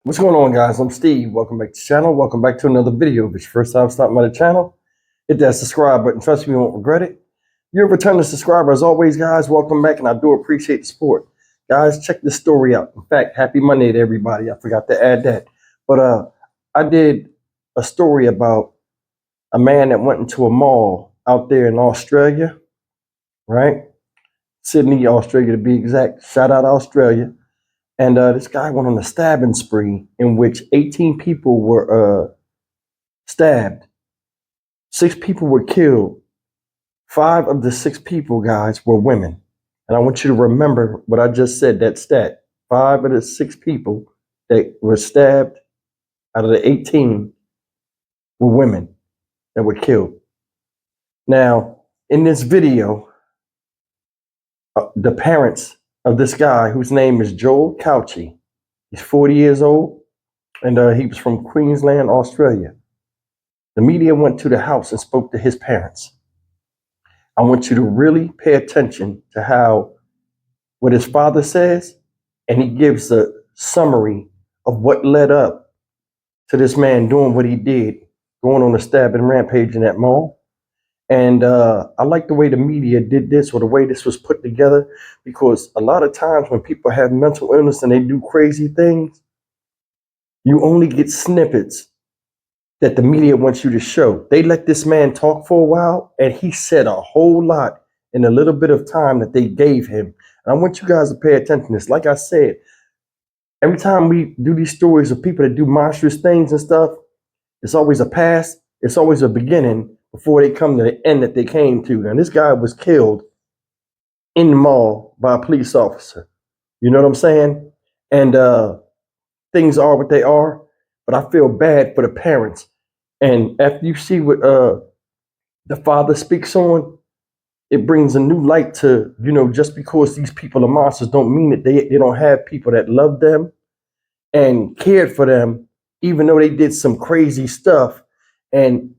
What's going on, guys? I'm Steve. Welcome back to the channel. Welcome back to another video. If it's your first time stopping by the channel, hit that subscribe button. Trust me, you won't regret it. If you're a returning subscriber, as always, guys, welcome back, and I do appreciate the support. Guys, check this story out. In fact, happy Monday to everybody. I forgot to add that. But I did a story about a man that went into a mall out there in Australia, right? Sydney, Australia, to be exact. Shout out Australia. And this guy went on a stabbing spree in which 18 people were stabbed. 6 people were killed. 5 of the 6 people, guys, were women. And I want you to remember what I just said, that stat. 5 of the 6 people that were stabbed out of the 18 were women that were killed. Now, in this video, the parents of this guy, whose name is Joel Cauchi. He's 40 years old, and he was from Queensland, Australia. The media went to the house and spoke to his parents. I want you to really pay attention to what his father says, and he gives a summary of what led up to this man doing what he did, going on a stabbing rampage in that mall. And I like the way the media did this, or the way this was put together, because a lot of times when people have mental illness and they do crazy things, you only get snippets that the media wants you to show. They let this man talk for a while, and he said a whole lot in a little bit of time that they gave him. And I want you guys to pay attention to this. Like I said, every time we do these stories of people that do monstrous things and stuff, it's always a past, it's always a beginning, before they come to the end that they came to. Now, this guy was killed in the mall by a police officer. You know what I'm saying? And things are what they are, but I feel bad for the parents. And after you see what the father speaks on, it brings a new light to, just because these people are monsters don't mean that they don't have people that love them and cared for them, even though they did some crazy stuff. And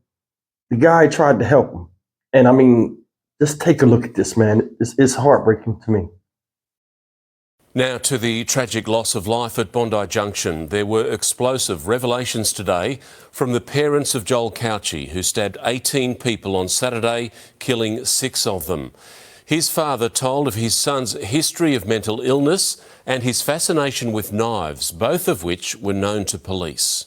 the guy tried to help him. And I mean, just take a look at this, man. It's heartbreaking to me. Now to the tragic loss of life at Bondi Junction. There were explosive revelations today from the parents of Joel Cauchi, who stabbed 18 people on Saturday, killing 6 of them. His father told of his son's history of mental illness and his fascination with knives, both of which were known to police.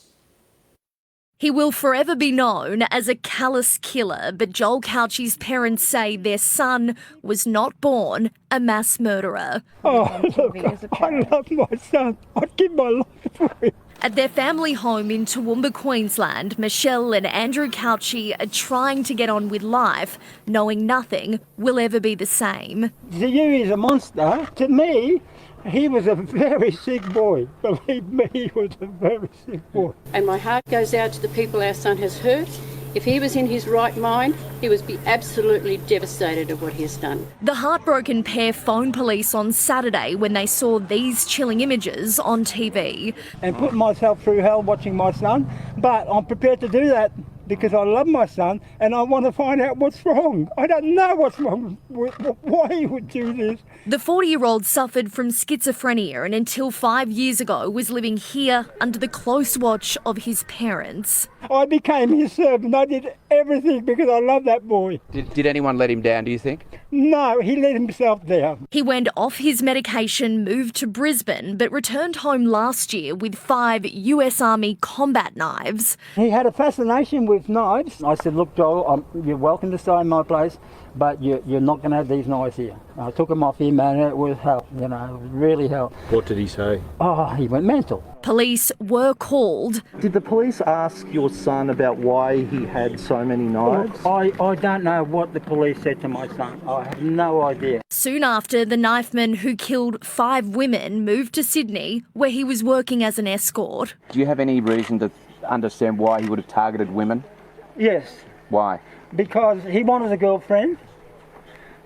He will forever be known as a callous killer, but Joel Cauchi's parents say their son was not born a mass murderer. Oh, look, I love my son. I'd give my life for him. At their family home in Toowoomba, Queensland, Michelle and Andrew Cauchi are trying to get on with life, knowing nothing will ever be the same. To you, he's a monster. To me, he was a very sick boy. Believe me, he was a very sick boy. And my heart goes out to the people our son has hurt. If he was in his right mind, he would be absolutely devastated at what he has done. The heartbroken pair phoned police on Saturday when they saw these chilling images on TV. And put myself through hell watching my son, but I'm prepared to do that because I love my son and I want to find out what's wrong. I don't know what's wrong, why he would do this. The 40-year-old suffered from schizophrenia and until 5 years ago was living here under the close watch of his parents. I became his servant. I did everything because I love that boy. Did anyone let him down, do you think? No, he let himself down. He went off his medication, moved to Brisbane, but returned home last year with 5 US Army combat knives. He had a fascination with knives. I said, look, Joel, you're welcome to stay in my place, but you're not going to have these knives here. I took them off him and it was hell, it really hell. What did he say? Oh, he went mental. Police were called. Did the police ask your son about why he had so many knives? I don't know what the police said to my son. I have no idea. Soon after, the knifeman who killed 5 women moved to Sydney, where he was working as an escort. Do you have any reason to understand why he would have targeted women? Yes. Why? Because he wanted a girlfriend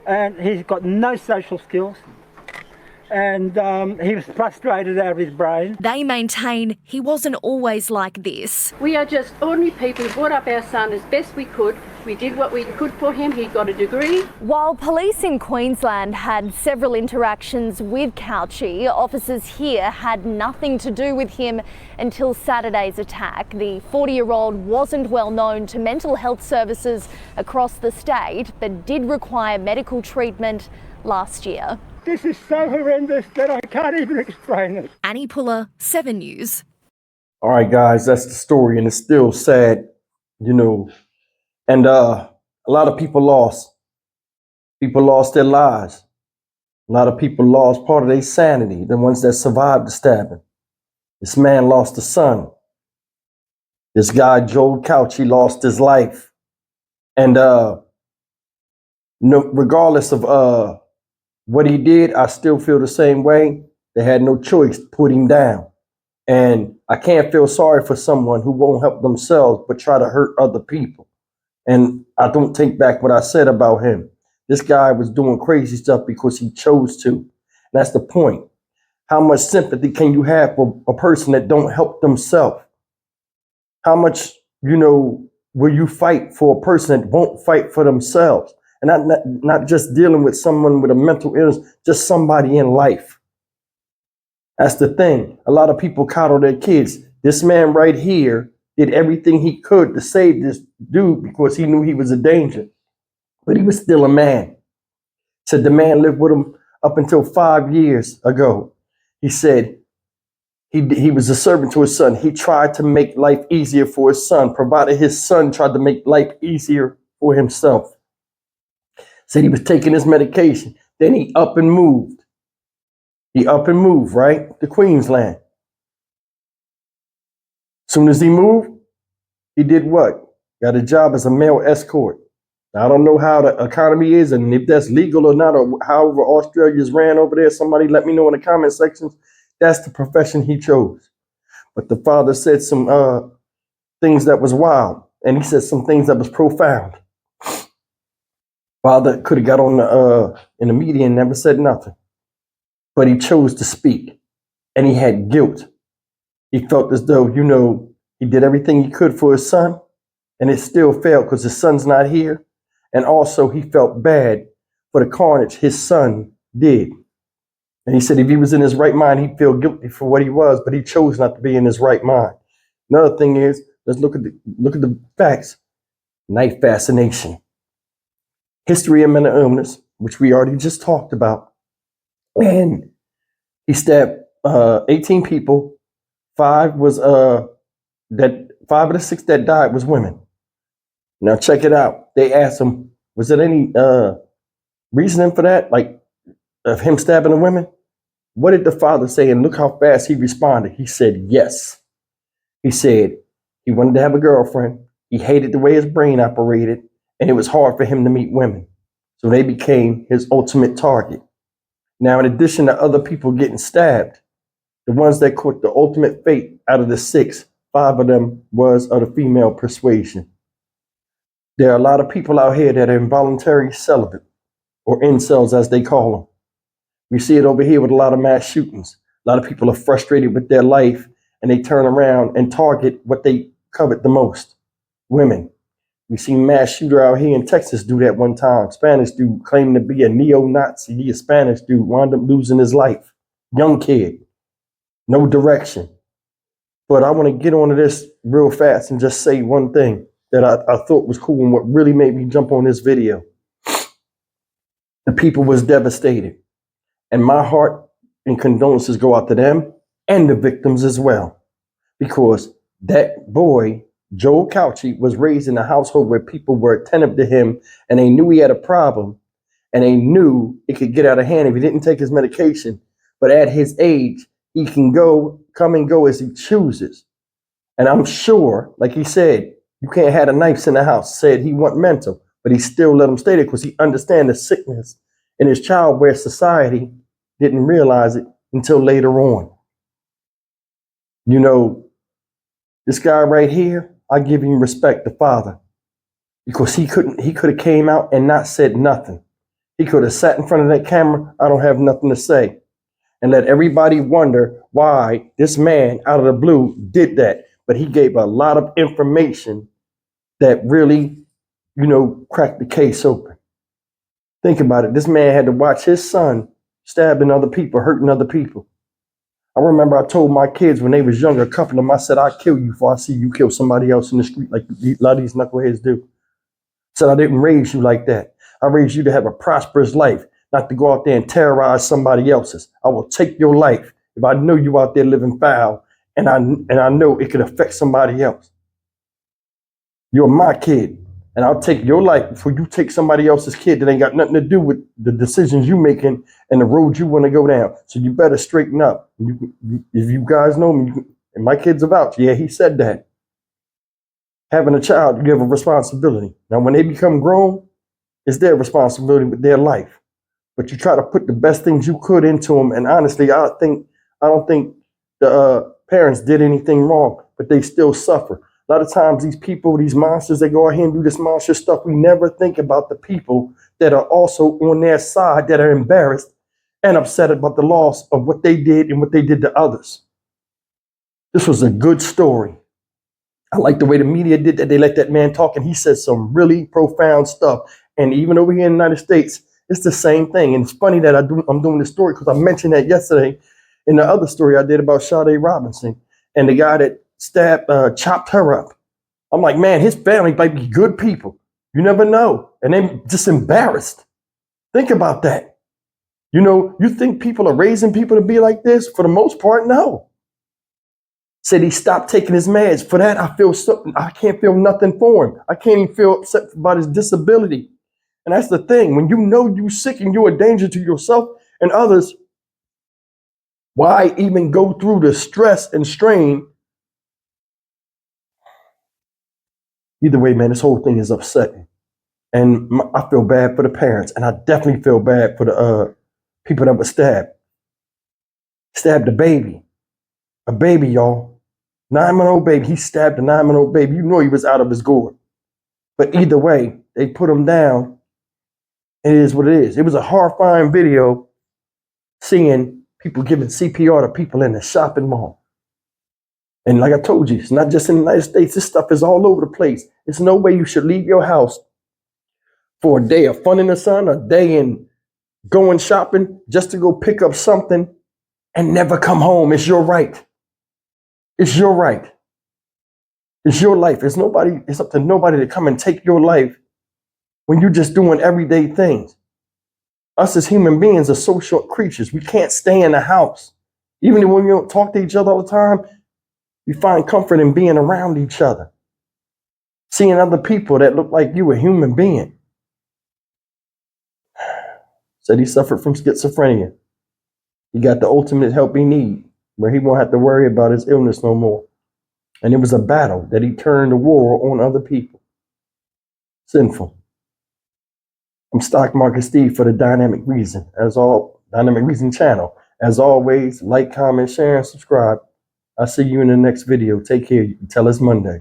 and he's got no social skills and he was frustrated out of his brain. They maintain he wasn't always like this. We are just ordinary people who brought up our son as best we could, We did what we could for him. He got a degree. While police in Queensland had several interactions with Cauchi, officers here had nothing to do with him until Saturday's attack. The 40-year-old wasn't well known to mental health services across the state, but did require medical treatment last year. This is so horrendous that I can't even explain it. Annie Puller, 7 News. All right, guys, that's the story, and it's still sad, you know. And a lot of people lost. People lost their lives. A lot of people lost part of their sanity, the ones that survived the stabbing. This man lost a son. This guy, Joel Cauchi, lost his life. And regardless of what he did, I still feel the same way. They had no choice to put him down. And I can't feel sorry for someone who won't help themselves but try to hurt other people. And I don't take back what I said about him. This guy was doing crazy stuff because he chose to. And that's the point. How much sympathy can you have for a person that don't help themselves? How much, will you fight for a person that won't fight for themselves? And not just dealing with someone with a mental illness, just somebody in life. That's the thing. A lot of people coddle their kids. This man right here did everything he could to save this dude because he knew he was a danger. But he was still a man. Said the man lived with him up until 5 years ago. He said he was a servant to his son. He tried to make life easier for his son, provided his son tried to make life easier for himself. Said he was taking his medication. Then he up and moved. Right? To Queensland. Soon as he moved, he did what? Got a job as a male escort. Now, I don't know how the economy is and if that's legal or not, or however Australia's ran over there. Somebody let me know in the comment sections. That's the profession he chose. But the father said some things that was wild, and he said some things that was profound. Father could have got on in the media and never said nothing. But he chose to speak, and he had guilt. He felt as though, he did everything he could for his son, and it still failed because his son's not here. And also he felt bad for the carnage his son did. And he said if he was in his right mind, he'd feel guilty for what he was, but he chose not to be in his right mind. Another thing is, let's look at the facts. Night fascination. History of mental illness, which we already just talked about. And he stabbed 18 people. 5 of the 6 that died was women. Now check it out. They asked him, was there any reasoning for that? Like of him stabbing the women? What did the father say? And look how fast he responded. He said yes. He said he wanted to have a girlfriend. He hated the way his brain operated, and it was hard for him to meet women. So they became his ultimate target. Now, in addition to other people getting stabbed, the ones that caught the ultimate fate out of the 6, 5 of them was of the female persuasion. There are a lot of people out here that are involuntary celibate, or incels as they call them. We see it over here with a lot of mass shootings. A lot of people are frustrated with their life, and they turn around and target what they covet the most, women. We seen mass shooter out here in Texas do that one time. Spanish dude claiming to be a neo-Nazi. He a Spanish dude, wound up losing his life. Young kid. No direction. But I want to get onto this real fast and just say one thing that I thought was cool and what really made me jump on this video. The people was devastated. And my heart and condolences go out to them and the victims as well. Because that boy, Joel Cauchi, was raised in a household where people were attentive to him and they knew he had a problem and they knew it could get out of hand if he didn't take his medication. But at his age, he can come and go as he chooses. And I'm sure, like he said, you can't have the knives in the house. Said he went mental, but he still let him stay there because he understands the sickness in his child where society didn't realize it until later on. This guy right here, I give him respect, the father, because he could have came out and not said nothing. He could have sat in front of that camera, I don't have nothing to say, and let everybody wonder why this man out of the blue did that. But he gave a lot of information that really crack the case open. Think about it. This man had to watch his son stabbing other people, hurting other people. I remember I told my kids when they was younger, a couple of them, I said, I'll kill you before I see you kill somebody else in the street like a lot of these knuckleheads do. I said, I didn't raise you like that. I raised you to have a prosperous life, not to go out there and terrorize somebody else's. I will take your life if I know you out there living foul and I know it could affect somebody else. You're my kid, and I'll take your life before you take somebody else's kid that ain't got nothing to do with the decisions you making and the road you want to go down. So you better straighten up. If you guys know me, and my kids are vouch, yeah, he said that. Having a child, you have a responsibility. Now, when they become grown, it's their responsibility with their life. But you try to put the best things you could into them. And honestly, I don't think the parents did anything wrong, but they still suffer. A lot of times these people, these monsters, they go out here and do this monster stuff. We never think about the people that are also on their side that are embarrassed and upset about the loss of what they did and what they did to others. This was a good story. I like the way the media did that. They let that man talk, and he said some really profound stuff. And even over here in the United States, it's the same thing. And it's funny that I'm doing this story because I mentioned that yesterday in the other story I did about Sade Robinson and the guy that chopped her up. I'm like, man, his family might be good people. You never know. And they just embarrassed. Think about that. You think people are raising people to be like this? For the most part, no. Said he stopped taking his meds. For that, I can't feel nothing for him. I can't even feel upset about his disability. And that's the thing. When you know you're sick and you're a danger to yourself and others, why even go through the stress and strain? Either way, man, this whole thing is upsetting. And I feel bad for the parents. And I definitely feel bad for the people that were stabbed. Stabbed a baby. A baby, y'all. 9-month-old baby. He stabbed a 9-month-old baby. You know he was out of his gourd. But either way, they put him down. It is what it is. It was a horrifying video seeing people giving CPR to people in the shopping mall. And like I told you, it's not just in the United States. This stuff is all over the place. There's no way you should leave your house for a day of fun in the sun, a day in going shopping just to go pick up something and never come home. It's your right. It's your right. It's your life. It's up to nobody to come and take your life when you're just doing everyday things. Us as human beings are social creatures. We can't stay in the house. Even when we don't talk to each other all the time, we find comfort in being around each other. Seeing other people that look like you, a human being. Said he suffered from schizophrenia. He got the ultimate help he needs, where he won't have to worry about his illness no more. And it was a battle that he turned the war on other people. Sinful. I'm Stock Market Steve for the Dynamic Reason. Dynamic Reason channel. As always, like, comment, share, and subscribe. I'll see you in the next video. Take care. Tell us Monday.